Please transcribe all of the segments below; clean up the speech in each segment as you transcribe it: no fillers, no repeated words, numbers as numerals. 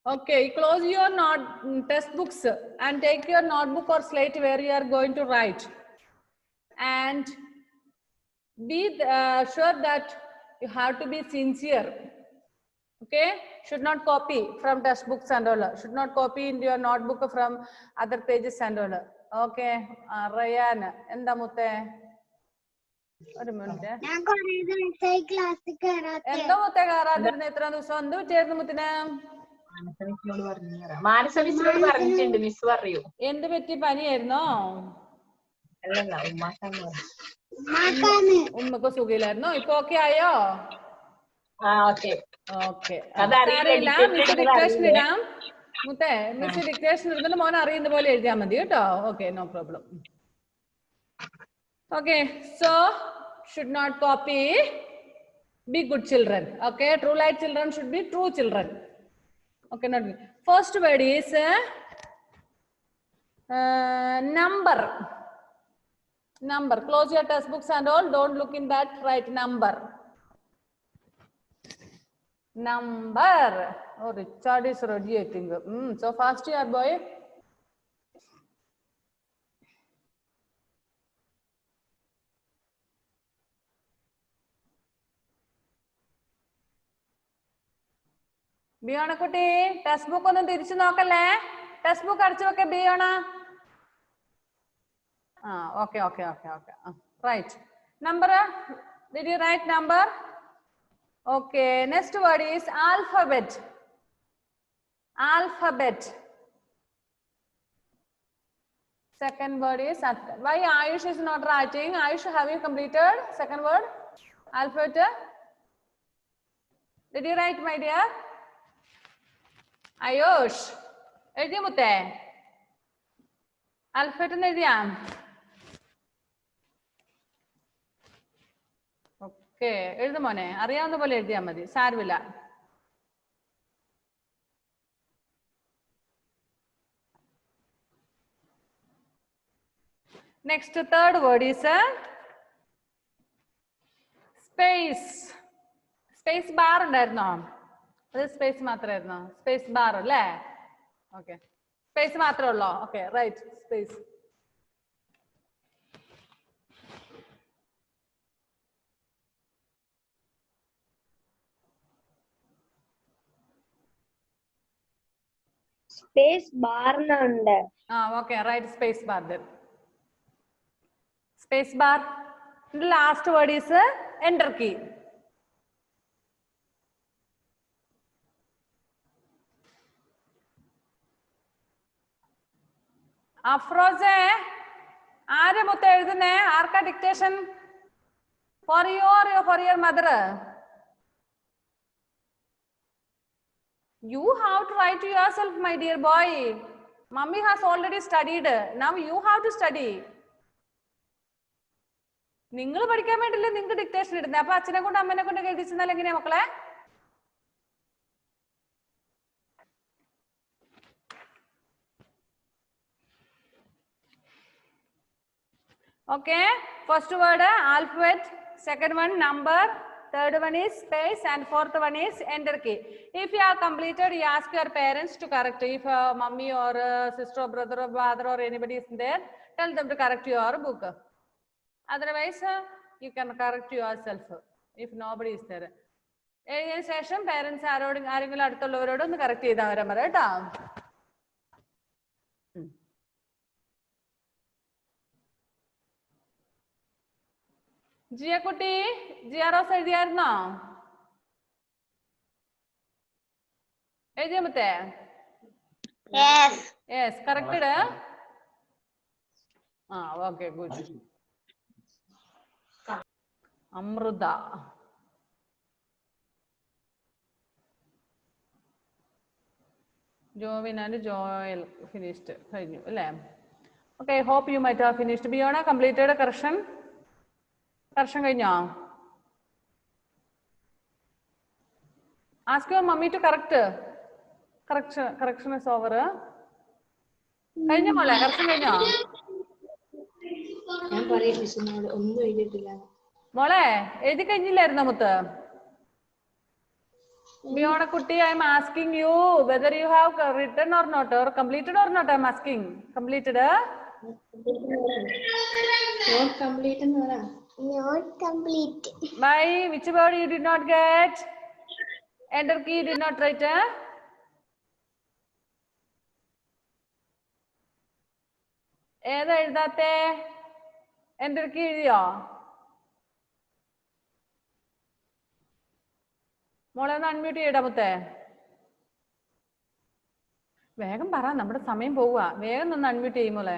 Okay, close your textbooks and take your notebook or slate where you are going to write. And be sure that you have to be sincere. Okay, should not copy from textbooks and all. Should not copy into your notebook from other pages and all. Okay, Ryan, enda mutte. ഒരു minute എന്താ മുത്തേ കയറാതിരുന്ന എത്ര ദിവസം എന്ത് പറ്റിയായിരുന്നു മുത്തിന് എന്ത് പറ്റി പനിയായിരുന്നോ ഉമ്മക്ക് സുഖയിലായിരുന്നോ ഇപ്പൊ ഓക്കെ ആയോ ഓക്കെ മിസ് ഡിക്റ്റേഷൻ ഇടാം മുത്തേ മിസ് ഡിക്റ്റേഷൻ ഇടുന്നിട്ട് മോൻ അറിയുന്ന പോലെ എഴുതിയാൽ മതി കേട്ടോ okay no problem okay so should not copy, be good children. Okay, true light children should be true children. Okay, not me. First word is number. Number. Close your textbooks and all. Don't look in that. Write number. Number. Oh, Richard is ready, I think. So fast you are, boy. Biyona കുട്ടി text book ഒന്നും തിരിച്ചു നോക്കല്ലേ text book അടിച്ചു വെക്കെ Biyona okay okay okay okay write number did you write number okay next word is alphabet alphabet second word is why Ayush is not writing Ayush have you completed second word alphabet did you write my dear Ayush, എഴുതിയ മുത്തേ alphabet എഴുതിയാ okay എഴുതു മോനെ അറിയാവുന്ന പോലെ എഴുതിയാ മതി സാരമില്ല next third word is space space bar ഉണ്ടായിരുന്നോ അത് സ്പേസ് മാത്രമായിരുന്നോ സ്പേസ് ബാർ അല്ലേ ഓക്കെ സ്പേസ് മാത്രമേ ഉള്ളോ okay right space space bar ഉണ്ട് okay right space bar space bar last word is enter key അഫ്രോസെ ആരെ മൊത്തം എഴുതുന്നേ ആർക്കാ dictation for your mother you have to write to yourself my dear boy mummy has already studied now you have to study നിങ്ങൾ പഠിക്കാൻ വേണ്ടില്ലേ നിങ്ങൾക്ക് dictation ഇടുന്നത് അപ്പൊ അച്ഛനെ കൊണ്ട് അമ്മനെ കൊണ്ട് എഴുതിച്ചെന്നാൽ എങ്ങനെയാ മക്കളെ okay first word alphabet second one number third one is space and fourth one is enter key if you have completed you ask your parents to correct if mummy or sister or brother or father or anybody is there tell them to correct your book otherwise you can correct yourself if nobody is there എഴുതിയതിനു ശേഷം parents ആരെങ്കിലും അടുത്തുള്ളവരോട് ഒന്ന് correct ചെയ്താൽ വരാൻ പറയാം കേട്ടോ ജിയ കുട്ടി Jiya Rose എഴുതിയായിരുന്നോ എഴുതിയ മത്തേ yes corrected okay good Amritha Jovin and Joel finished കഴിഞ്ഞു അല്ലേ okay hope you might have finished Biyona completed correction correction കഴിഞ്ഞോ ask your mummy to correct correction is over കഴിഞ്ഞോ മോളെ കറക്ഷൻ കഴിഞ്ഞോ മോളെ എഴുതി കഴിഞ്ഞില്ലായിരുന്നോ മുത്ത് Biona Kutti, I am asking you whether you have written or not, or completed or not. I am asking. Completed? Not complete. Not complete. By which word you did not get? Enter key did not write. ഏതാ എഴുതാത്തെ? Enter key എഴുതിയോ? മോളെ ഒന്ന് unmute ചെയ്യടാ മുത്തേ. വേഗം പറ, നമ്മുടെ സമയം പോവുക. വേഗം ഒന്ന് അൺമ്യൂട്ട് ചെയ്യും മോളെ.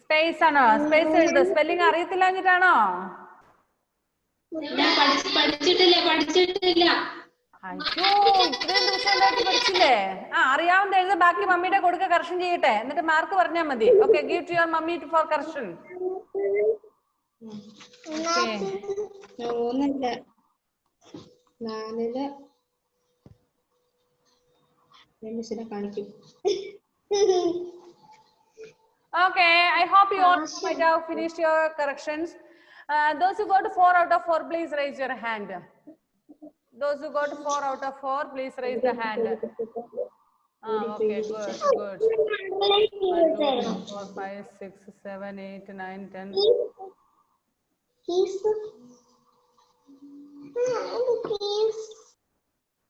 സ്പേസ് ആണോ? സ്പേസ് എഴുത. സ്പെല്ലിംഗ് അറിയത്തില്ല എന്നിട്ടാണോ? പഠിച്ചിട്ടില്ല. അയ്യോ, ഇത്രയും ദിവസം ഉണ്ടായിട്ട് പഠിച്ചില്ലേ? അറിയാവുന്ന എഴുത, ബാക്കി മമ്മിയുടെ കൊടുക്ക കറക്ഷൻ ചെയ്യട്ടെ, എന്നിട്ട് മാർക്ക് പറഞ്ഞാൽ മതി. Okay, give to your mummy for correction. Okay, I hope you all might have finished your corrections. Those who got 4 out of 4, please raise your hand. Those who got 4 out of 4, please raise the hand. Okay, good. 1, 2, 3, 4, 5, 6, 7, 8, 9, 10.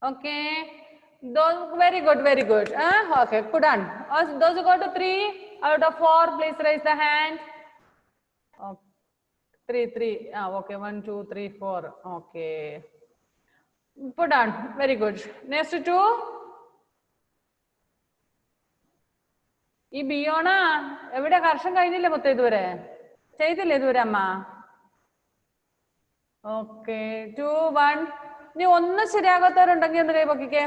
Okay. Those very good. Okay, put on. Those who got 3 out of 4, please raise the hand. Okay. 3. Okay, 1, 2, 3, 4. Okay. Put on. Very good. Next 2. ഈ ബിയോണ എവിടെ? കർഷം കഴിഞ്ഞില്ലേ മൊത്തം ഇതുവരെ? ചെയ്തില്ലേ ഇതുവരെ അമ്മ? Okay, 2, 1. ഇനി ഒന്ന് ശരിയാകാത്തവരുണ്ടെങ്കിൽ ഒന്ന് കൈ പൊക്കിക്കേ.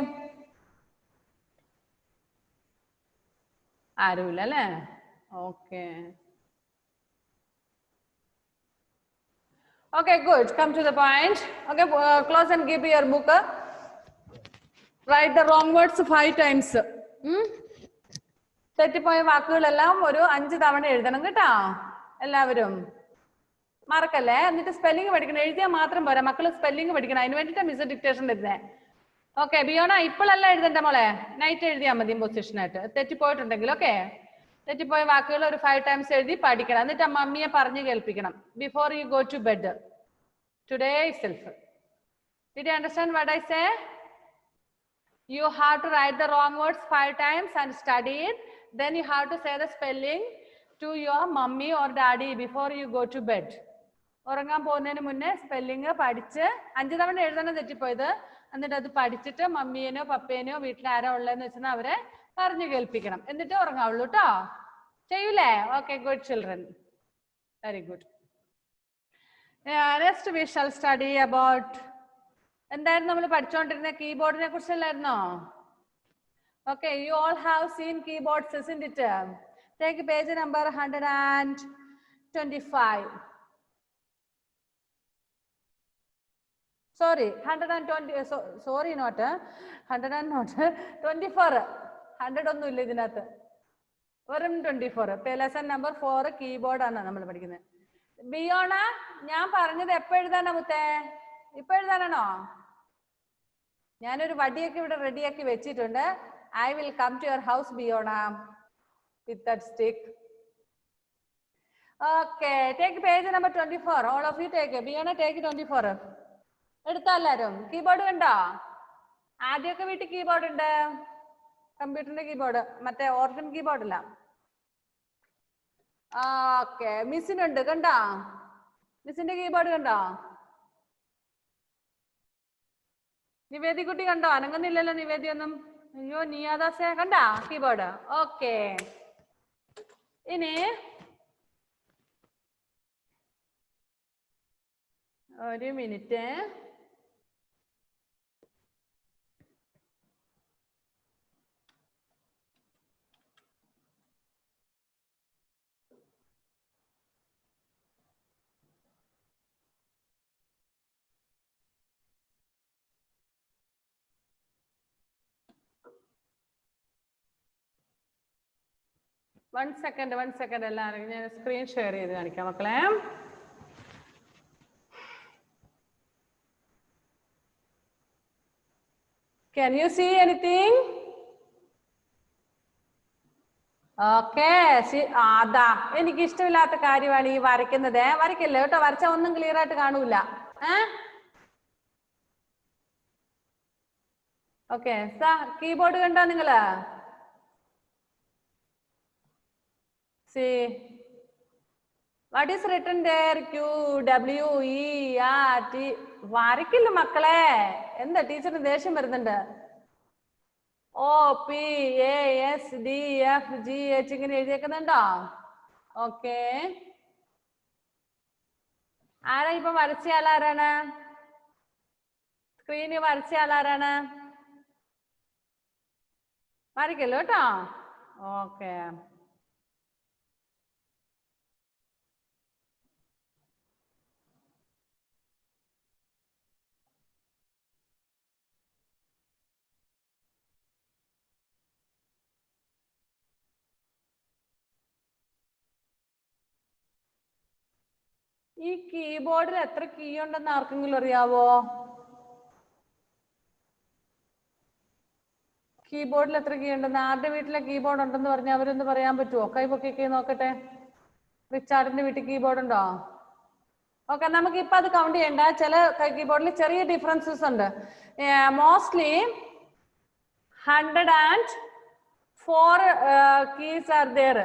ആരുമില്ല അല്ലേ? Okay. Okay, good. Come to the point. Okay, close and give your book. Write the wrong words 5 times. തെറ്റിപ്പോയ വാക്കുകളെല്ലാം ഒരു 5 തവണ എഴുതണം കേട്ടോ എല്ലാവരും. മറക്കല്ലേ. എന്നിട്ട് സ്പെല്ലിംഗ് പഠിക്കണം. എഴുതിയാൽ മാത്രം പോരാ, മക്കള് സ്പെല്ലിംഗ് പഠിക്കണം. അതിന് വേണ്ടിയിട്ട് മിസ് ഡിക്റ്റേഷൻ എഴുതേ. ഓക്കെ, ബിയോണ ഇപ്പോഴല്ല എഴുതണ്ട മോളെ, നൈറ്റ് എഴുതിയാൽ മതി പൊസിഷൻ ആയിട്ട്. തെറ്റിപ്പോയിട്ടുണ്ടെങ്കിൽ ഓക്കെ, തെറ്റിപ്പോയ വാക്കുകൾ ഒരു 5 times എഴുതി പഠിക്കണം. എന്നിട്ട് മമ്മിയെ പറഞ്ഞു കേൾപ്പിക്കണം before you go to bed today itself. Did you understand what I say? You have to write the wrong words 5 times and study it. Then you have to say the spelling to your mummy or daddy before you go to bed. ഉറങ്ങാൻ പോകുന്നതിന് മുന്നേ spelling പഠിച്ച് 5 തവണ എഴുതണം തെറ്റിപ്പോയത്. എന്നിട്ട് അത് പഠിച്ചിട്ട് മമ്മിയേനോ പപ്പേനോ വീട്ടിൽ ആരാ ഉള്ളതെന്ന് വെച്ചാൽ അവരെ പറഞ്ഞു കേൾപ്പിക്കണം. എന്നിട്ട് ഉറങ്ങാവുള്ളൂ കേട്ടോ. ചെയ്യൂലേ? Okay, good children, very good. Next we shall study about, എന്തായിരുന്നു നമ്മൾ പഠിച്ചുകൊണ്ടിരുന്ന? കീബോർഡിനെ കുറിച്ചല്ലായിരുന്നോ? Okay, you all have seen keyboards, isn't it? Take page number 125. Sorry, 120. Sorry, not 100 and not 24. 100 ഒന്നും ഇല്ല ഇതിനകത്ത്, വെറും 24. ലെസൺ നമ്പർ 4 കീബോർഡ് ആണ് നമ്മൾ പഠിക്കുന്നത്. ബിയോണ, ഞാൻ പറഞ്ഞത് എപ്പോ എഴുതാനാ മുത്തേ? ഇപ്പൊ എഴുതാനാണോ? ഞാനൊരു വടിയൊക്കെ ഇവിടെ റെഡിയാക്കി വെച്ചിട്ടുണ്ട്. I will come to your house, Biona, with that stick. Okay, take page number 24. All of you take it. Biona, take 24. എടുത്താ എല്ലാരും? കീബോർഡ് കണ്ടോ? ആദ്യമൊക്കെ വീട്ടിൽ കീബോർഡ് ഉണ്ട്, കമ്പ്യൂട്ടറിന്റെ കീബോർഡ്, മറ്റേ ഓർഗൻ കീബോർഡ് അല്ല. ഓക്കെ, മിസ്സിനുണ്ട് കണ്ടോ? മിസ്സിന്റെ കീബോർഡ് കണ്ടോ? നിവേദി കുട്ടി കണ്ടോ? അനങ്ങുന്നില്ലല്ലോ നിവേദി ഒന്നും. അയ്യോ, നിയാദാസേ കണ്ടാ കീബോർഡ്? ഓക്കെ, ഇനി ഒരു മിനിറ്റ്. വൺ സെക്കൻഡ് എല്ലാവരും ഞാൻ സ്ക്രീൻ ഷെയർ ചെയ്ത് കാണിക്കാം മക്കളെ. Can you see anything? Okay. അതാ എനിക്ക് ഇഷ്ടമില്ലാത്ത കാര്യമാണ് ഈ വരയ്ക്കുന്നത്. വരയ്ക്കല്ലേ കേട്ടോ, വരച്ച ഒന്നും ക്ലിയർ ആയിട്ട് കാണൂല. ഓക്കെ, കീബോർഡ് കണ്ടോ നിങ്ങള്? See what is written there? Q W E R T. വരയ്ക്കില്ല മക്കളെ. എന്താ ടീച്ചറിന് ദേഷ്യം വരുന്നുണ്ട്? O P A S D F G H ഇങ്ങനെ എഴുതിയേക്കുന്നുണ്ടോ? ഓക്കെ, ആരാ ഇപ്പൊ വരച്ചയാൾ? ആരാണ് സ്ക്രീനിൽ വരച്ചയാൾ? ആരാണ്? വരയ്ക്കല്ലോ കേട്ടോ. ഓക്കെ, ഈ കീബോർഡിൽ എത്ര കീ ഉണ്ടെന്ന് ആർക്കെങ്കിലും അറിയാവോ? കീബോർഡിൽ എത്ര കീ ഉണ്ടെന്ന്? ആരുടെ വീട്ടിലെ കീബോർഡ് ഉണ്ടെന്ന് പറഞ്ഞാൽ അവരൊന്ന് പറയാൻ പറ്റുമോ? കൈ പൊക്കി നോക്കട്ടെ. റിച്ചാർഡിന്റെ വീട്ടിൽ കീബോർഡ് ഉണ്ടോ? ഓക്കെ, നമുക്ക് ഇപ്പൊ അത് കൗണ്ട് ചെയ്യണ്ട. ചില കീബോർഡിൽ ചെറിയ ഡിഫറൻസസ് ഉണ്ട്. Mostly 104 keys are there.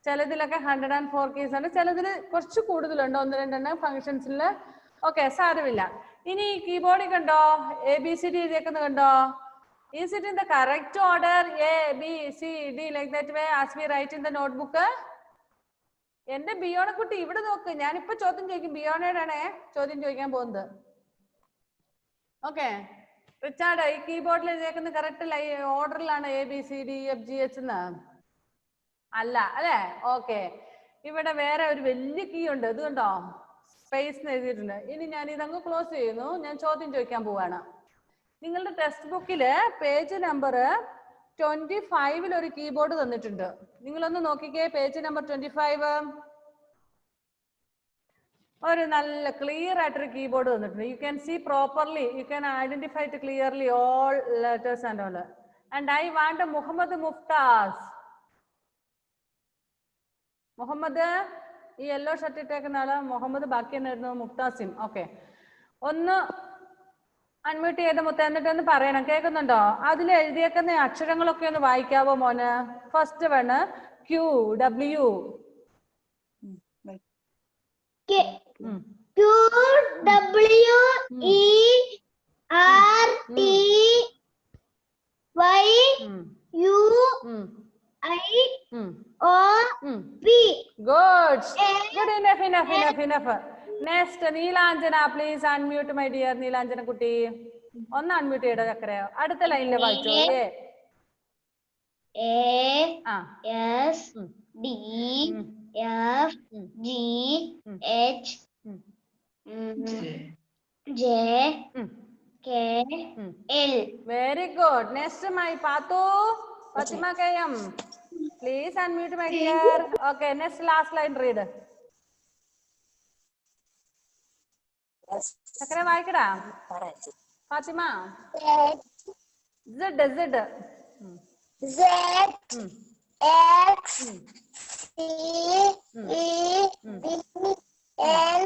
ചിലതിലൊക്കെ 104 കീസ് ഉണ്ട്, ചിലതിൽ കുറച്ച് കൂടുതലുണ്ട്, 1-2 ഫങ്ഷൻസിൽ. ഓക്കെ, സാരമില്ല. ഇനി ഈ കീബോർഡിൽ കണ്ടോ ABCD എഴുതിയേക്കുന്നത് കണ്ടോ? Is it in the correct order A B C D like that way as we write in the notebook? എന്റെ ബിയോണെ കുട്ടി ഇവിടെ നോക്ക്, ഞാനിപ്പോ ചോദ്യം ചോദിക്കും. ബിയോണയോടാണ് ചോദ്യം ചോദിക്കാൻ പോകുന്നത്. ഓക്കെ, റിച്ചാർഡ്, ഈ കീബോർഡിൽ എഴുതിയേക്കുന്ന കറക്റ്റ് ഓർഡറിലാണ് ABCDEFGH എന്ന്? അല്ല അല്ലേ? ഓക്കെ, ഇവിടെ വേറെ ഒരു വലിയ കീ ഉണ്ട്. ഇത് കണ്ടോ, സ്പേസ് എഴുതിയിട്ടുണ്ട്. ഇനി ഞാൻ ഇതങ്ങ് ക്ലോസ് ചെയ്യുന്നു. ഞാൻ ചോദ്യം ചോദിക്കാൻ പോവാണ്. നിങ്ങളുടെ ടെക്സ്റ്റ് ബുക്കില് പേജ് നമ്പർ 25 ഒരു കീബോർഡ് തന്നിട്ടുണ്ട്. നിങ്ങളൊന്ന് നോക്കിക്കേ, പേജ് നമ്പർ 25. ഒരു നല്ല ക്ലിയർ ആയിട്ടൊരു കീബോർഡ് തന്നിട്ടുണ്ട്. You can see properly, you can identify it clearly all letters and all. And I want Muhammad Muftas. Muhammad, ഈ യെല്ലോ ഷർട്ട് ഇട്ടേക്കുന്ന ആള് മുഹമ്മദ്, ബാക്കി എന്നായിരുന്നു മുഫ്താസിം. ഓക്കെ, ഒന്ന് അൺമ്യൂട്ട് ചെയ്ത് മുത്ത, എന്നിട്ടൊന്ന് പറയണം. കേൾക്കുന്നുണ്ടോ? അതിൽ എഴുതിയേക്കുന്ന അക്ഷരങ്ങളൊക്കെ ഒന്ന് വായിക്കാവോ മോന്? First one Q W. Q W E R T Y U I O P. Good. Good, enough. Next, Neelanjana, please unmute my dear Neelanjana kutti. ഒന്ന് അൺമ്യൂട്ട് ചെയ്യടാ ചക്കര. അടുത്ത ലൈനിൽ വായിച്ചോ. A S D F G H J K L. Very good. Next, my Patu, Fatima KM. Please unmute my dear. Okay, next last line read. ചക്കര വായിക്കടാ Fathima. Z Z X C E D L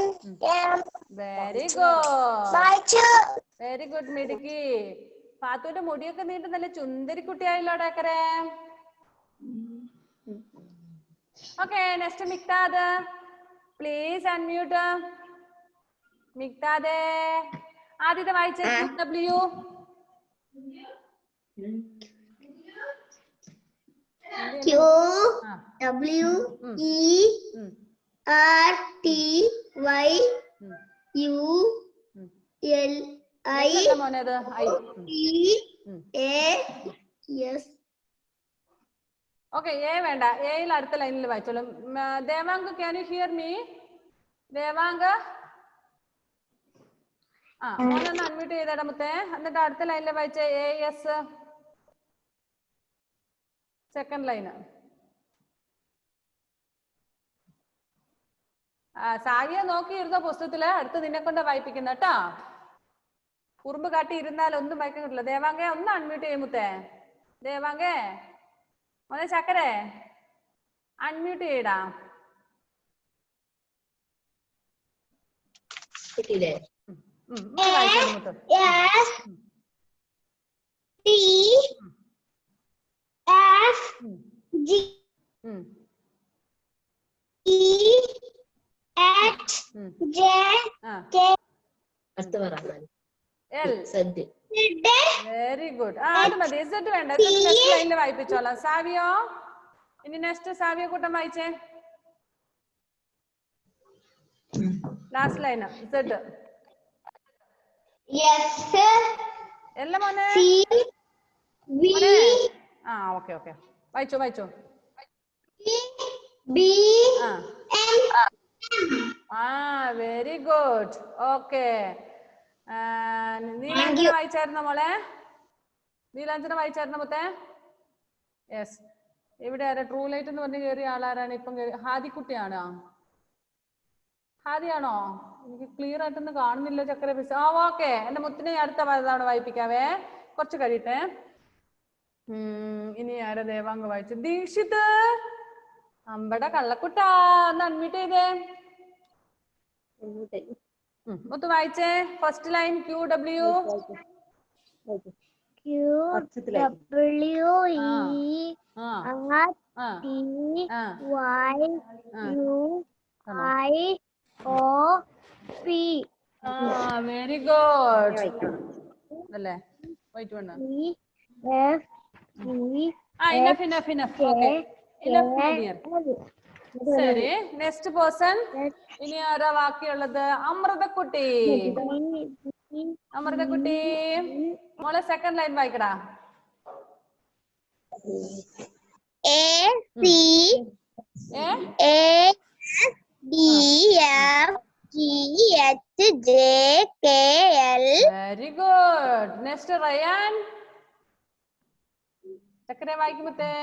M. Very good. Very good, മിടുക്കി. ഫാത്തുവിന്റെ മുടിയൊക്കെ നീണ്ട് നല്ല ചുന്ദരി കുട്ടിയായല്ലോ ഡാക്കരെ. Okay, next Miqdad. Please unmute. മിക്താദേ, ആദ്യത്തെ വായിച്ച W. Q W E R T Y U L I E A S. Okay, A വേണ്ട. എയിൽ അടുത്ത ലൈനിൽ വായിച്ചോളൂ. Devank, can you hear me? Devank, മോനൊന്ന് അൺമ്യൂട്ട് ചെയ്തേടാ മുത്തേ. എന്നിട്ട് അടുത്ത ലൈനിൽ വായിച്ച AS, സെക്കൻഡ് ലൈന്. സായിയെ നോക്കിയിരുന്നോ പുസ്തകത്തില്? അടുത്ത് നിന്നെ കൊണ്ട് വായിപ്പിക്കുന്ന കേട്ടോ. കുറുമ്പ് കാട്ടി ഇരുന്നാൽ ഒന്നും വായിക്കാൻ കിട്ടില്ല. ദേവാങ്കെ ഒന്ന് അൺമ്യൂട്ട് ചെയ്യുമുത്തേ. ദേവാങ്കെ മോനെ ചക്കരെ അൺമ്യൂട്ട് ചെയ്യടാ. Very good. അത് മതി. ഇസഡ് വേണ്ട. നെക്സ്റ്റ് ലൈനിൽ വായിപ്പിച്ചോളാം. സാവിയോ ഇനി നെക്സ്റ്റ് സാവിയോ കൂട്ടം വായിച്ചേ. Last line Z. എല്ലാം മോനെ. ഓക്കെ ഓക്കെ വായിച്ചോ വായിച്ചോ. Very good. ഓക്കെ. നീലാഞ്ജന വായിച്ചായിരുന്നോ മോളെ? നീലാഞ്ജന വായിച്ചായിരുന്നോ മുത്തേ? യെസ്. ഇവിടെ ആരാ ട്രൂ ലൈറ്റ് എന്ന് പറഞ്ഞ് കയറിയ ആളാരാണ് ഇപ്പം? ഹാദിക്കുട്ടിയാണോ? ഹാദിയാണോ? എനിക്ക് ക്ലിയർ ആയിട്ടൊന്നും കാണുന്നില്ല ചക്കര പിസ. ഓക്കെ. എന്റെ മുത്തിനെ അടുത്ത തവണ വായിപ്പിക്കാവേ, കുറച്ച് കഴിയട്ടെ. ഇനി ആരാ ദേവാങ്ക വായിച്ചു? ദീക്ഷിത് അമ്പട കള്ളക്കുട്ടാ ഒന്ന് അൺമ്യൂട്ട് ചെയ്തേ. മുത്ത് വായിച്ചേ. First line Q W very good അല്ലേ? വൈറ്റ് വേണ്ട. enough enough enough. Okay, enough my dear. ശരി, നെക്സ്റ്റ് പേഴ്സൺ. ഇനി ആരാ ബാക്കിയുള്ളത്? അമൃതക്കുട്ടി. അമൃതക്കുട്ടി മോളെ സെക്കൻഡ് ലൈൻ വായിക്കടാ. Very good. നെക്സ്റ്റ് റയാൻ. ചക്കരെ വായിക്കുമ്പത്തേ.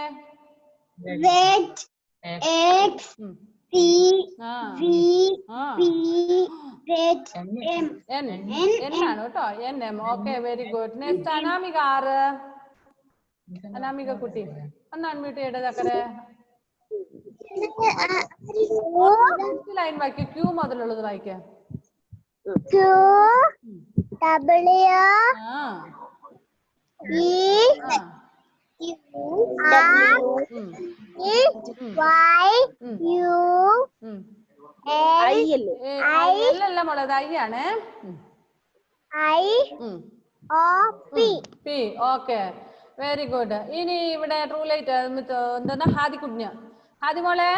എന്നാണ് കേട്ടോ. N. Okay very good. Next Anamika. ആറ് അനാമിക കുട്ടി ഒന്ന് അൺമ്യൂട്ട് ചെയ്യട്ടെ ചക്കരെ. ലൈൻ വായിക്ക. ക്യൂ മുതലുള്ളത് വായിക്ക. അല്ല മോളത് ഐ ആണ്. പി. Okay very good. ഇനി ഇവിടെ ട്രൂ ലൈറ്റ് എന്താ ഹാദിക്കുഞ്ഞ്. ഹാദി മോളെ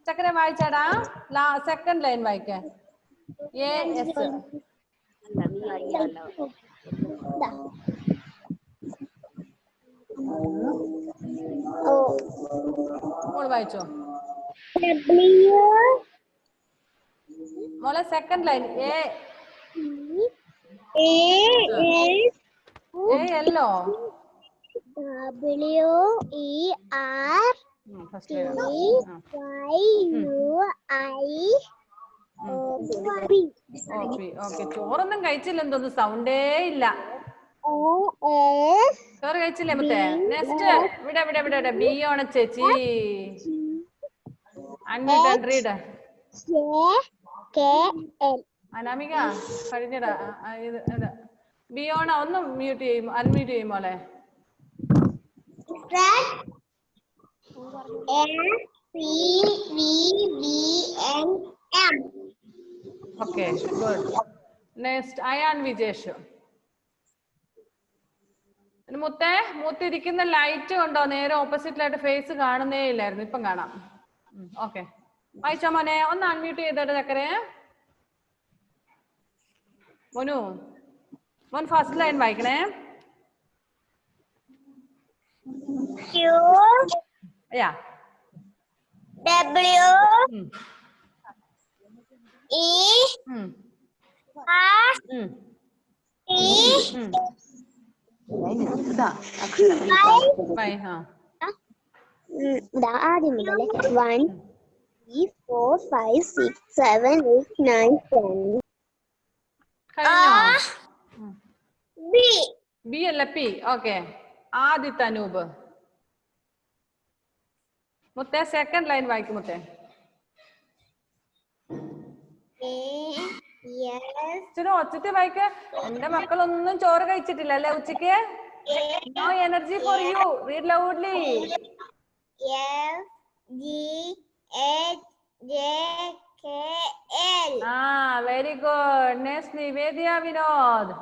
ചക്കര വായിച്ചാടാ. സെക്കൻഡ് ലൈൻ വായിക്ക. മോള് വായിച്ചോ മോളെ. Second line yellow. ചോറൊന്നും കഴിച്ചില്ലെന്ന് തോന്നുന്നു. സൗണ്ടേ ഇല്ല. ചോറ് കഴിച്ചില്ലേ മുത്തേ? നെക്സ്റ്റ് ഇവിടെ ഇവിടെ ഇവിടെ ബി ആണ് ചേച്ചി. Unmute read. അനാമിക കഴിഞ്ഞടാ. ബിയോണ ഒന്ന് മ്യൂട്ട് ചെയ്യും, അൺമ്യൂട്ട് ചെയ്യും മോളെ. Okay good. Next Ayan Vijesh. മുത്തേ മൂത്തിരിക്കുന്ന ലൈറ്റ് ഉണ്ടോ? നേരെ ഓപ്പോസിറ്റിലായിട്ട് ഫേസ് കാണുന്നേ ഇല്ലായിരുന്നു, ഇപ്പം കാണാം. ഓക്കെ വായിച്ചോ മോനെ. ഒന്ന് അൺമ്യൂട്ട് ചെയ്തോട്ടെ ചക്കരെ. മോനു മോൻ ഫസ്റ്റ് ലൈൻ വായിക്കണേ. ആദ്യം മുതലേ 1 3 4 5 6 7 8 9 10. ബി അല്ല പി. ഓക്കെ, ആദിത് അനൂപ്. മുത്തേ സെക്കൻഡ് ലൈൻ വായിക്കും മുത്തേ. ഒച്ചത്തിൽ വായിക്ക. എന്റെ മക്കളൊന്നും ചോറ് കഴിച്ചിട്ടില്ല അല്ലെ ഉച്ചക്ക്? No energy for you. Read loudly. Very good. Next Nivedia Vinod.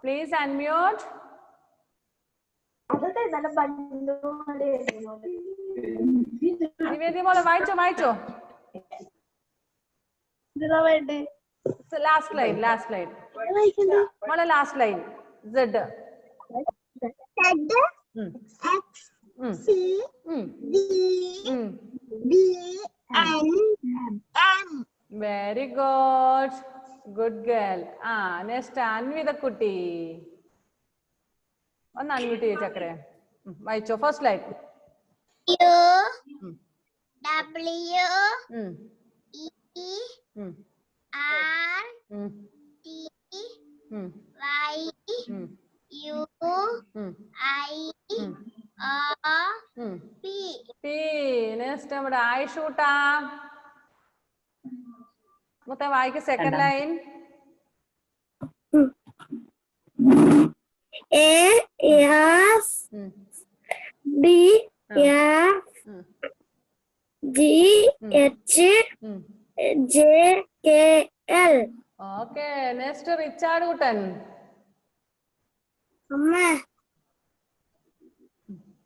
Please unmute. Nivedia മോളെ വായിച്ചോ വായിച്ചോ. ലാസ്റ്റ് ലൈൻ മോളെ last line. Said. Very good. Good girl. Next Anvitha കുട്ടി. ഒന്ന് അൺമ്യൂട്ട് ചെയ്യ ചക്കരെ. വായിച്ചോ ഫസ്റ്റ് ലൈൻ. നെക്സ്റ്റ് നമ്മുടെ ആയിഷൂട്ടാ. മുത്തേ വായിക്ക് second line. Okay, next Richard കുട്ടൻ.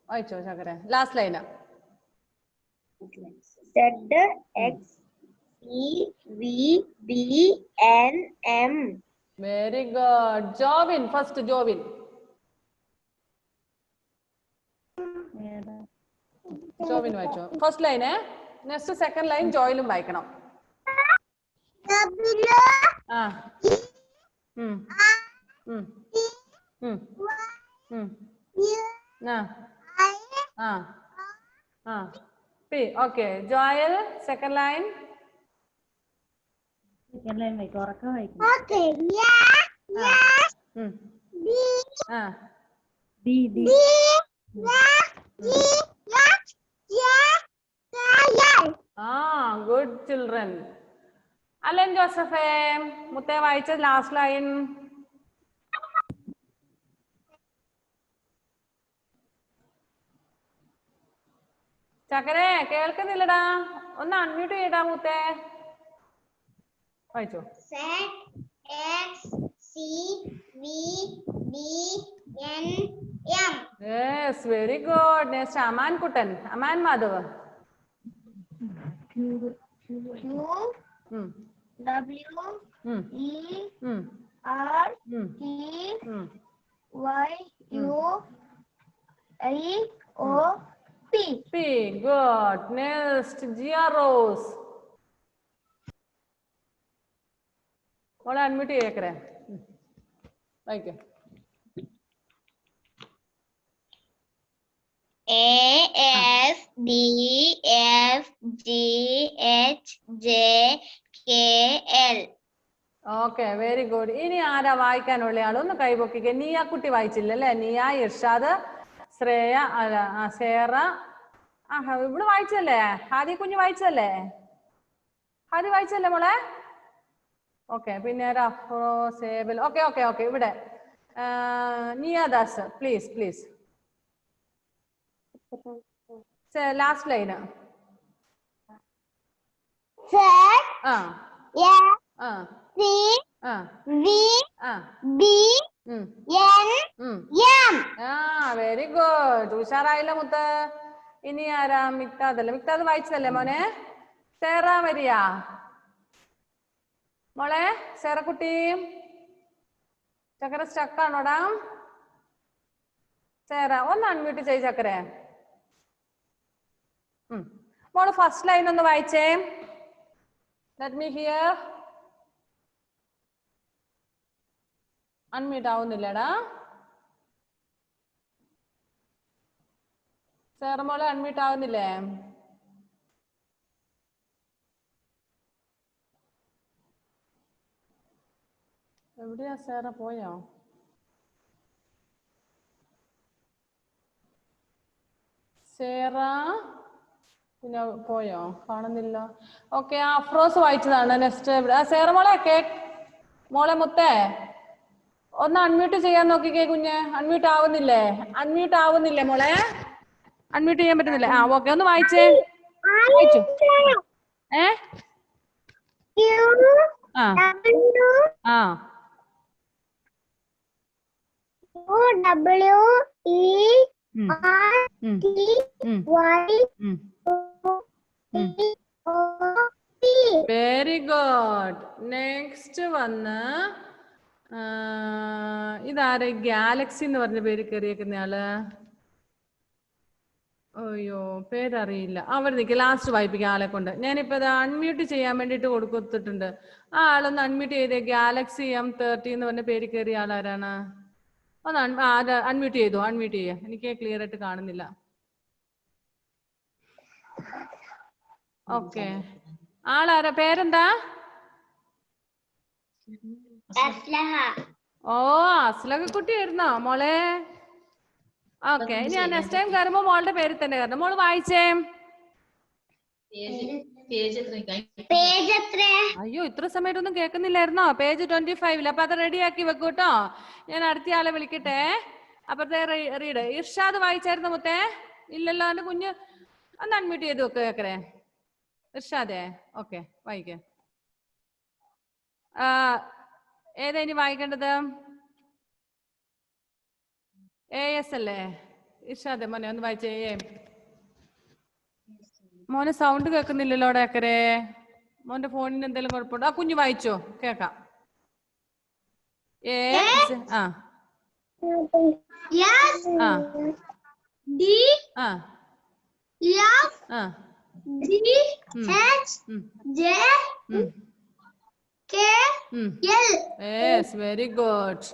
വായിച്ചോ ചക്കരെ ലാസ്റ്റ് ലൈനാ. Very good. Jovin first. Jovin വായിച്ചോ first line. Next second line ജോയിലും വായിക്കണം. Okay, Joel second line. Good children. Alan ജോസഫേ മുത്തേ വായിച്ച ലാസ്റ്റ് ലൈൻ. ചക്കരെ കേൾക്കുന്നില്ലടാ, ഒന്ന് അൺമ്യൂട്ട് ചെയ്താ മുത്തേ. വായിച്ചോ. Yes, very good. Next Aman കുട്ടൻ. Aman Madhav. P. Good. Next, Gia Rose. Unmute ചെയ്യേ. വായിക്കേ. AFDFGHJKL. Okay, very good. ഇനി ആരാ വായിക്കാനുള്ള ആൾ? ഒന്ന് കൈപൊക്കിക്കേ. നീയ കുട്ടി വായിച്ചില്ലല്ലേ? നീയ, ഇർഷാദ്, ശ്രേയ, സേറ. ഇവിടെ വായിച്ചല്ലേ? ഹാദി കുഞ്ഞ് വായിച്ചല്ലേ? ഹാദി വായിച്ചല്ലേ മോളെ? ഓക്കെ, പിന്നെ റഫ്രോ, സേബിൽ. Okay okay okay. ഇവിടെ നിയാദാസ് please please. Last line. Very good. ഉഷാറായില്ല മുത്ത്. ഇനി ആരാ? മിക്താദല്ലേ? മിക്താദ് വായിച്ചതല്ലേ മോനെ? സേറ വരിക മോളെ. സേറക്കുട്ടി ചക്കര സ്റ്റക്കാണോടാ? സേറ ഒന്ന് അൺമ്യൂട്ട് ചെയ് ചക്കരെ. മോള് ഫസ്റ്റ് ലൈൻ ഒന്ന് വായിച്ചേ. Let me hear. അൺമ്യൂട്ട് ആവുന്നില്ലടാ. സേറ മോളെ അൺമ്യൂട്ട് ആവുന്നില്ലേ? എവിടെയാ സേറ പോയോ? സേറ പിന്നെ പോയോ? കാണുന്നില്ല. ഓക്കെ, അഫ്രോസ് വായിച്ചതാണ്. നെക്സ്റ്റ് സേറ മോളെ മോളെ മുത്തേ ഒന്ന് അൺമ്യൂട്ട് ചെയ്യാൻ നോക്കിക്കേ കുഞ്ഞ്. അൺമ്യൂട്ട് ആവുന്നില്ലേ മോളെ? അൺമ്യൂട്ട് ചെയ്യാൻ പറ്റുന്നില്ലേ? ഓക്കെ, ഒന്ന് വായിച്ചേ. വായിച്ചു. Very good. നെക്സ്റ്റ് വന്ന് ഇതാരെ ഗാലക്സി എന്ന് പറഞ്ഞ പേര് കയറിയേക്കുന്ന ആള്? അയ്യോ, പേരറിയില്ല. അവർ നിൽക്കുക, ലാസ്റ്റ് വായിപ്പിക്കാം ആളെ കൊണ്ട്. ഞാനിപ്പോ ഇത് അൺമ്യൂട്ട് ചെയ്യാൻ വേണ്ടിട്ട് കൊടുത്തിട്ടുണ്ട്. ആ ആളൊന്ന് അൺമ്യൂട്ട് ചെയ്തേ. ഗാലക്സി M30 എന്ന് പറഞ്ഞ പേര് കയറിയ ആളാരാണ്? ഒന്ന് അൺമ്യൂട്ട് ചെയ്യുക. എനിക്ക് ക്ലിയർ ആയിട്ട് കാണുന്നില്ല. ഓക്കെ, ആളാരാ? പേരെന്താ? ഓ, അസ്ലഹ കുട്ടിയായിരുന്നോ മോളെ? ഓക്കെ, ഞാൻ നെക്സ്റ്റ് ടൈം കയറുമ്പോ മോളുടെ പേര് തന്നെ കയറണം. മോള് വായിച്ചേ. അയ്യോ, ഇത്ര സമയത്തൊന്നും കേൾക്കുന്നില്ലായിരുന്നോ? പേജ് 25. അപ്പൊ അത് റെഡി ആക്കി വെക്കൂട്ടോ. ഞാൻ അടുത്ത ആളെ വിളിക്കട്ടെ. അപ്പഴത്തെ റീഡ് ഇർഷാദ് വായിച്ചായിരുന്നു മുത്തേ? ഇല്ലല്ലോ, എന്റെ കുഞ്ഞ് ഒന്ന് അൺമ്യൂട്ട് ചെയ്ത് വെക്ക് കേക്കറേ. ഇർഷാദേ, ഓക്കെ, വായിക്കേ. ഏതാ ഇനി വായിക്കേണ്ടത്? AS അല്ലേ? ഇർഷാദേ മോനെ ഒന്ന് വായിച്ചേ. മോനെ സൗണ്ട് കേൾക്കുന്നില്ലല്ലോ ഡേക്കരെ. മോന്റെ ഫോണിന് എന്തെങ്കിലും കുഴപ്പമുണ്ടോ? കുഞ്ഞു വായിച്ചോ, കേക്കാം. Very good.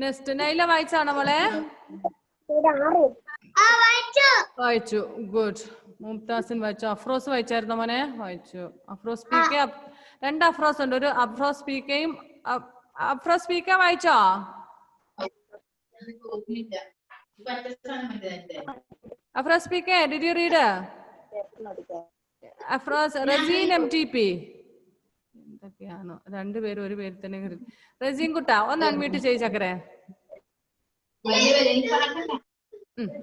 നെക്സ്റ്റ് നൈല വായിച്ചാണോ മോളെ? വായിച്ചു. ഗുഡ്. മുംതാസിൻ വായിച്ചു. അഫ്രോസ് വായിച്ചായിരുന്നോ മോനെ? വായിച്ചു. അഫ്രോസ് സ്പീക്കർ. രണ്ട് അഫ്രോസ് ഉണ്ട്. ഒരു അഫ്രോസ് സ്പീക്കയും അഫ്രോസ് സ്പീക്കർ വായിച്ചോ? Afroz speaker, did you read? Afroz Razeen MTP. എന്തൊക്കെയാണോ രണ്ടുപേരും ഒരു പേര് തന്നെ. റസീൻ കുട്ടാ ഒന്ന് അൺമ്യൂട്ട് ചെയ്ത് ചക്കരെ.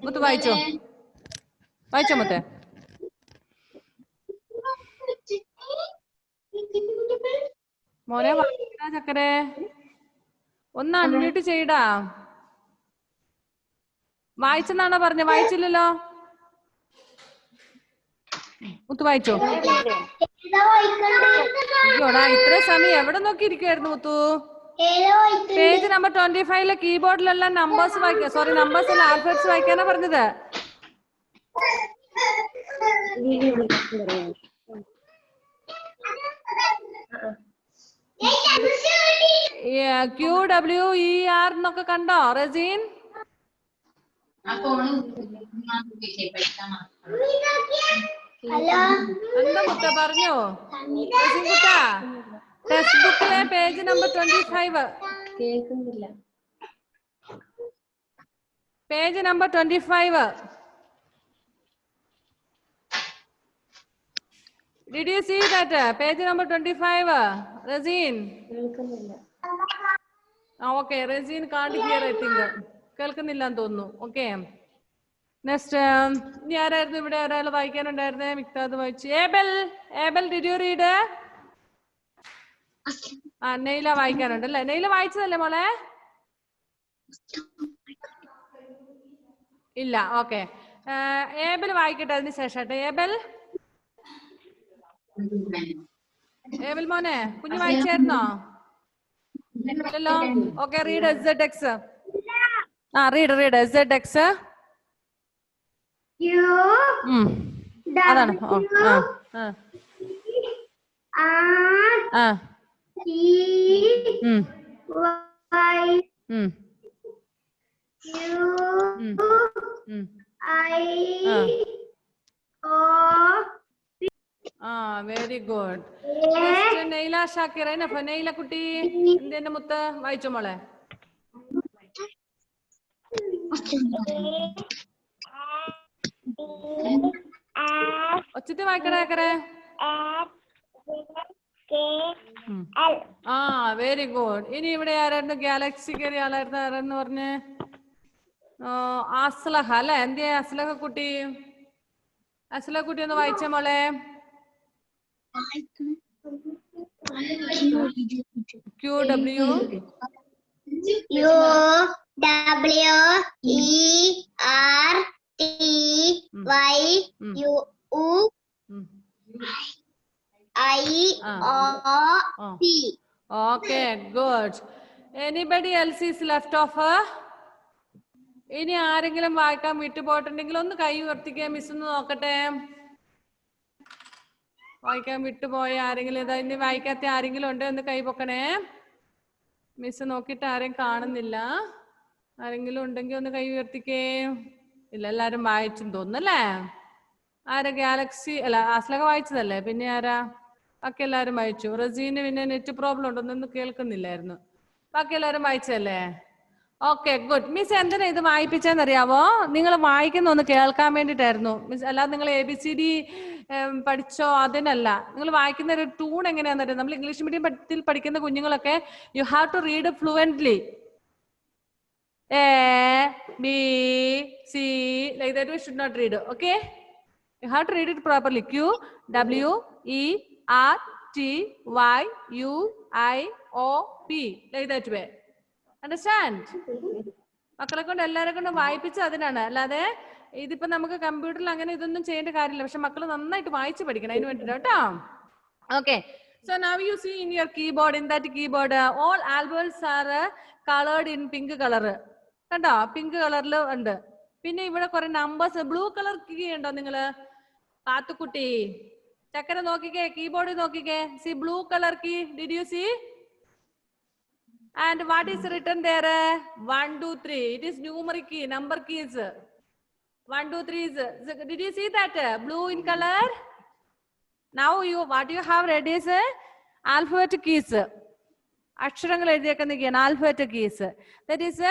മുത്ത് വായിച്ചോ മുത്തേ. മോനെ വായിക്കടാ ചക്കരെ. ഒന്ന് അൺമ്യൂട്ട് ചെയ്യടാ. വായിച്ചെന്നാണോ പറഞ്ഞ? വായിച്ചില്ലല്ലോ. മുത്ത് വായിച്ചോ? അയ്യോടാ, ഇത്ര സമയം എവിടെ നോക്കിയിരിക്കുവായിരുന്നു മുത്തു? പേജ് നമ്പർ 25 കീബോർഡിലുള്ള നമ്പേഴ്സ് വായിക്കുക. സോറി, നമ്പേഴ്സ് അല്ല, ആൽഫബറ്റ്സ് വായിക്കാനാ പറഞ്ഞത്. QWER എന്നൊക്കെ കണ്ടോ റസീൻ? എന്താ മുത്ത പറഞ്ഞോ? റസീൻ കുട്ടാ, ടെക്സ്റ്റ് ബുക്കിലെ പേജ് നമ്പർ 25. കേൾക്കുന്നില്ല. Page number 25. Did you see that? Page number 25. Razeen. Okay, Razeen can't hear, I think. കേൾക്കുന്നില്ല എന്ന് തോന്നുന്നു. ഓക്കെ, നെക്സ്റ്റ് ഇനി ആരായിരുന്നു ഇവിടെ? ഒരാൾ വായിക്കാനുണ്ടായിരുന്നേ. മിക്താദ് വായിച്ചു. Abel did you read? Naila വായിക്കാനുണ്ട് അല്ലേ? നെയ്ല വായിച്ചതല്ലേ മോളെ? ഇല്ല. ഓക്കെ, ഏബൽ വായിക്കട്ടെ അതിന് ശേഷം. ഏബൽ മോനെ കുഞ്ഞു വായിച്ചായിരുന്നോ? ഇല്ലല്ലോ. Okay, read ZX. Read ZX. അതാണ്. Very good. Next Naila Shakir. Naila കുട്ടി എന്തിന്റെ മുത്ത് വായിച്ചോ മോളെ. ഒച്ചത്തി വായിക്കണേക്കറേ. Very good. ഇനി ഇവിടെ ആരായിരുന്നു ഗാലക്സി കയറിയ ആളായിരുന്നു? ആരാന്ന് പറഞ്ഞ്? അസ്ലഹ അല്ലെ? എന്തിയാ അസ്ലഹ കുട്ടി? അസ്ലഹ കുട്ടി ഒന്ന് വായിച്ച മോളെ. QWERTY Okay, good. Anybody else is left off? ഇനി ആരെങ്കിലും വായിക്കാൻ വിട്ടുപോയിട്ടുണ്ടെങ്കിൽ ഒന്ന് കൈ ഉയർത്തിക്കേ, മിസ് ഒന്ന് നോക്കട്ടെ. വായിക്കാൻ വിട്ടുപോയ ആരെങ്കിലും, ഇതാ ഇനി വായിക്കാത്ത ആരെങ്കിലും ഉണ്ട് എന്ന് കൈ പൊക്കണേ. മിസ് നോക്കിയിട്ട് ആരെയും കാണുന്നില്ല. ആരെങ്കിലും ഉണ്ടെങ്കിൽ ഒന്ന് കൈ ഉയർത്തിക്കേ. ഇല്ല, എല്ലാരും വായിച്ചെന്ന് തോന്നുന്നല്ലേ? ആരാ? ഗാലക്സി അല്ല, അസ്ലഹ വായിച്ചതല്ലേ? പിന്നെ ആരാ? ബാക്കി എല്ലാരും വായിച്ചു. റസീന് പിന്നെ നെറ്റ് പ്രോബ്ലം ഉണ്ടോന്നൊന്നും കേൾക്കുന്നില്ലായിരുന്നു. ബാക്കി എല്ലാരും വായിച്ചല്ലേ? Okay, good. മിസ് എന്തിനാ ഇത് വായിപ്പിച്ചെന്നറിയാവോ? നിങ്ങൾ വായിക്കുന്ന ഒന്ന് കേൾക്കാൻ വേണ്ടിയിട്ടായിരുന്നു മിസ്. അല്ലാതെ നിങ്ങൾ ABCD പഠിച്ചോ അതിനല്ല. നിങ്ങൾ വായിക്കുന്ന ഒരു ട്യൂൺ എങ്ങനെയാണെന്നറിയാം. നമ്മൾ ഇംഗ്ലീഷ് മീഡിയത്തിൽ പഠിക്കുന്ന കുഞ്ഞുങ്ങളൊക്കെ you have to read fluently. A, B, C, like that we should not read. Okay? You have to read it properly. Q, W, E, R, T, Y, U, I, O, P. Like that way. Understand? മക്കളെ കൊണ്ട് എല്ലാരെ കൊണ്ട് വായിപ്പിച്ച് അതിനാണ്. അല്ലാതെ ഇതിപ്പോ നമുക്ക് കമ്പ്യൂട്ടറിൽ അങ്ങനെ ഇതൊന്നും ചെയ്യേണ്ട കാര്യമില്ല. പക്ഷെ മക്കൾ നന്നായിട്ട് വായിച്ച് പഠിക്കണം അതിന് വേണ്ടിട്ട് കേട്ടോ. Okay. So now you see in your keyboard, in that keyboard, all alphabets are colored in pink color. കണ്ടോ? പിങ്ക് കളറിൽ ഉണ്ട്. പിന്നെ ഇവിടെ കുറെ നമ്പേഴ്സ്. ബ്ലൂ കളർ കീ ഉണ്ടോ നിങ്ങള്? പാത്തുക്കുട്ടി ചക്കര നോക്കിക്കേ, കീബോർഡ് നോക്കിക്കേ. See blue color key. Did you see? And what is written there? 1, 2, 3. It is numeric key, number keys. 1, 2, 3 is. Did you see that? Blue in color. Now what you have read is alphabet keys. അക്ഷരങ്ങൾ എഴുതിയേക്കുന്ന alphabet keys. That is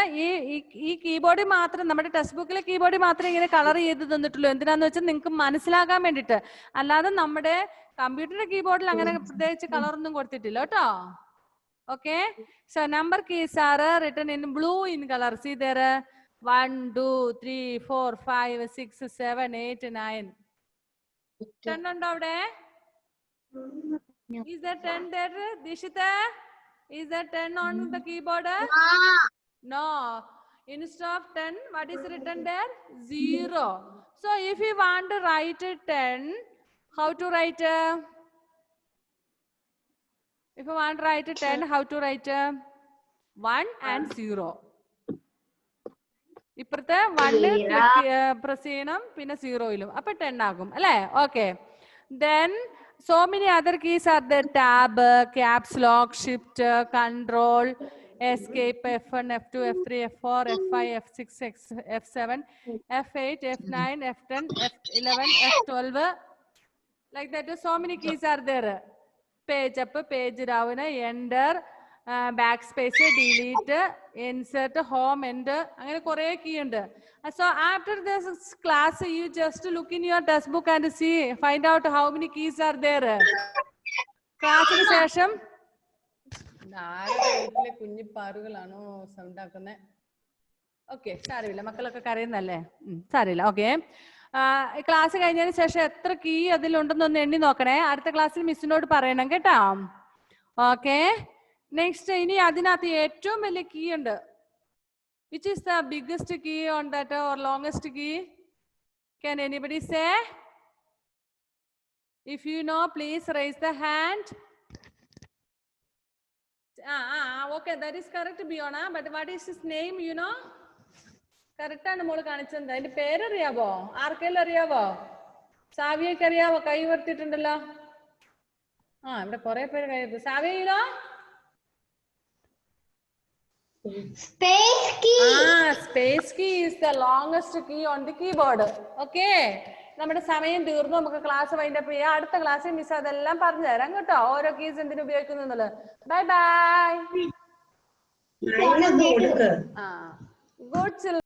ഈ കീബോർഡിൽ മാത്രം, നമ്മുടെ text ബുക്കിലെ കീബോർഡിൽ മാത്രം ഇങ്ങനെ colour ചെയ്ത് തന്നിട്ടുള്ളൂ. എന്തിനാന്ന് വെച്ചാൽ നിങ്ങൾക്ക് മനസ്സിലാകാൻ വേണ്ടിയിട്ട്. അല്ലാതെ നമ്മുടെ കമ്പ്യൂട്ടറിന്റെ കീബോർഡിൽ അങ്ങനെ പ്രത്യേകിച്ച് കളറൊന്നും കൊടുത്തിട്ടില്ല കേട്ടോ. Okay. So number keys are written in blue in colour. See there 1, 2, 3, 4, 5, 6, 7, 8, 9. 10 ഉണ്ടോ അവിടെ? Is there 10 there, Dishita? Is there 10 on the keyboard? No. Instead of 10, what is written there? 0. So if you want to write 10, how to write? If you want to write 10, how to write? 1 and 0. ഇപ്പുറത്തെ 1 press ചെയ്യണം, പിന്നെ 0 അപ്പൊ 10 ആകും അല്ലേ? Okay. Then so many other keys are there. Tab, caps lock, shift, control, escape, F1, F2, F3, F4, F5, F6, F7, F8, F9, F10, F11, F12. Like that, so many keys are there. Page up, page down, enter, backspace, delete, insert, home, enter. അങ്ങനെ കുറേ key ഉണ്ട്. So after this class, you just look in your textbook and see, find out how many keys are there. ക്ലാസ്സിന് ശേഷം വീട്ടിലെ കുഞ്ഞിപ്പാറുകളാണോ sound ആക്കുന്നത്? Okay, സാരമില്ല, മക്കളൊക്കെ കരയുന്നല്ലേ, സാരമില്ല. ഓക്കെ, ക്ലാസ് കഴിഞ്ഞതിന് ശേഷം എത്ര കീ അതിലുണ്ടെന്നൊന്ന് എണ്ണി നോക്കണേ. അടുത്ത ക്ലാസ്സിൽ മിസ്സിനോട് പറയണം കേട്ടോ. ഓക്കെ. നെക്സ്റ്റ്, ഇനി അതിനകത്ത് ഏറ്റവും വലിയ കീ ഉണ്ട്. Which is the biggest key on that or longest key? Can anybody say? If you know, please raise the hand. Okay, that is correct, Biona. But what is his name, you know? Correct ആണ് മോള് കാണിച്ചത്. അതിന്റെ പേരറിയാവോ? ആർക്കെല്ലാം അറിയാവോ? സാവിയൊക്കെ അറിയാവോ? കൈ ഉയർത്തിയിട്ടുണ്ടല്ലോ. ഇവിടെ കുറെ പേര് കൈ ഉയർത്തി. Savio? Space key. Space key is the longest key on the keyboard. Okay. നമ്മുടെ സമയം തീർന്നു. നമുക്ക് ക്ലാസ് വൈൻഡപ്പ് ചെയ്യാം. അടുത്ത ക്ലാസ്സിൽ മിസ് അതെല്ലാം പറഞ്ഞു തരാം കേട്ടോ, ഓരോ കീസ് എന്തിനു ഉപയോഗിക്കുന്നു എന്നുള്ളത്. Bye bye. കൊടുക്ക്. Good children.